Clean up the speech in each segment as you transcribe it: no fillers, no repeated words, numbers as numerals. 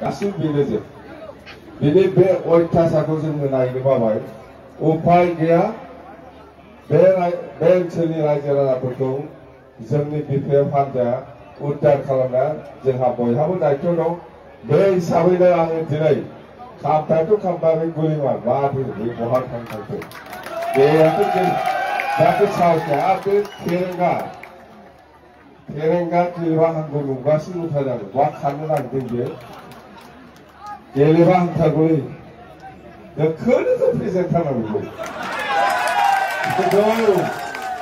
गासिबो बेनोजोब बेनि बे अयथासारखौ जोङो नायनो बाबाय उपाय गैया बे ओनसोलनि रायजो राजाफोरखौ जोंनि बिपिएफ हान्जाया उद्धार खालामनाया जोंहा बयहाबो दायित्व दं बे हिसाबैनो आङो दिनै खामथायथ' खामबाय गुलिमा माबोरै बे बहा थांथांखो बेयाथ' जों दाथ' साहसया बे फेरेंगा गेलेबा हांगौ नुगासिनो नुथारजागौ बहा खारनो नागिरदों बे गेलेबा हांथारगौलै दोखोनोथ' फेजेनथारनांगौ बेखौ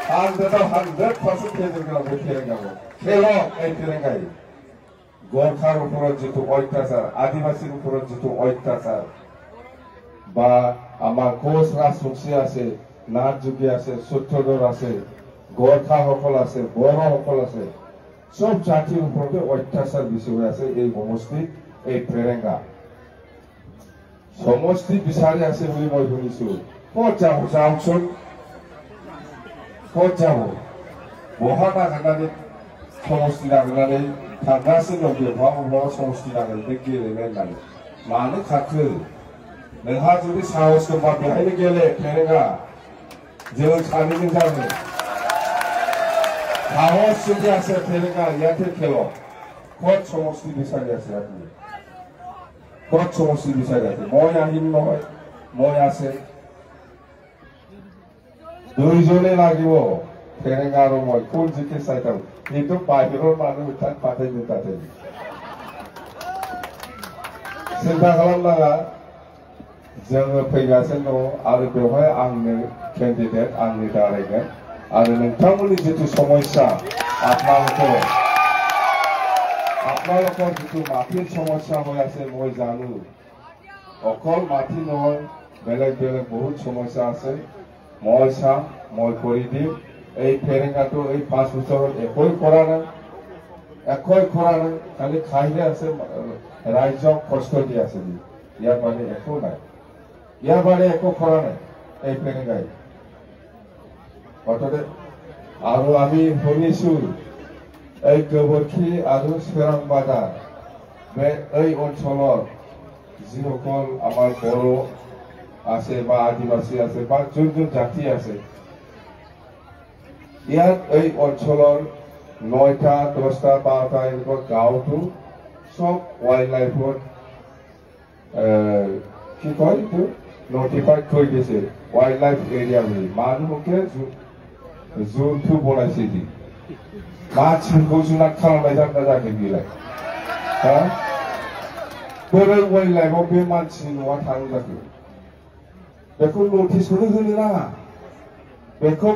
100% फेजेनग्रांगौ फेरेंगाखौ खेलक এই फेरेंगाय गोरखार উপৰত जितु अत्याचार आदिवासीर উপৰত जितु अत्याचार বা আমাৰ কোচ ৰাজবংশী আছে নাথ যোগী আছে সূত্ৰধৰ আছে गोरखा সকল আছে বড়ো সকল আছে সব জাতিৰ ওপৰতে অত্যাচাৰ বেশি হৈ আছে এই সমষ্টিত এই फेरेंगा সমষ্টি বিচাৰি আছে বুলি মই শুনিছো ক'ত যাব যাওকচোন ক'ত যাব बहा नागिरनानै समष्टि नागिरनानै थांगासिनो दं बहा समष्टि नागिरनानै गेलेनो होननानै मानो खारखो नोंहा जुदि साहस दंबा बेहायनो गेले फेरेंगा जों सानैजों जागोन साहस जुदि আছে फेरेंगा ইয়াতে খেলক ক'ত সমষ্টি বিচাৰি আছে আপুনি ক'ত সমষ্টি বিচাৰি আছে মই আহিম নহয় মই আছে দুইজনে লাগিব फेरेंगा और मैं कौन जिके साइड ये तो बाहर मानो उठान पाते जुटाते सिंता खालामनाङा जोङो फैगासिनो दं आरो बेवहाय आंनो कैंडिडेट आंनि दारायगोन आरो नोंथांमोननि जितु समस्या आपनालोকৰ जितु माटिर समस्या হৈ আছে মই জানো অকল মাটি নহয় বেলেগ বেলেগ বহুত সমস্যা আছে মই চাম মই কৰি দিম এই फेरेंगाটো এই 5 বছৰত একোই কৰা নাই খালি খাইহে আছে ৰাইজক কষ্ট দি আছে ইয়াৰ মানে একো নাই ইয়াৰ মানে একো কৰা নাই এই फेरेंगाই অততে আৰু আমি শুনিছো এই গোবৰখি আৰু সোৰাংবাদা বে এই অঞ্চলৰ যিসকল আমাৰ বড়ো আছে বা আদিবাসী আছে বা যোন জাতি আছে ইয়াত এই অঞ্চলৰ 9টা 10টা 12টা এনেকুৱা গাঁৱটো সব ওয়াইল্ড লাইফত কি কয় এইটো নটিফাইড কৰি দিছে ওয়াইল্ড লাইফ এৰিয়া বুলি মানুহকে জোনটো বনাইছে দি मानसिफोरखौ जुनाद खालामनाय जागोन जायाखै बेलाय बोरै वाइल्ड लाइफआव बे मानसिनि न'आ थानो जाखो बेखौ नटिसखौनो होनो नाङा बेखौ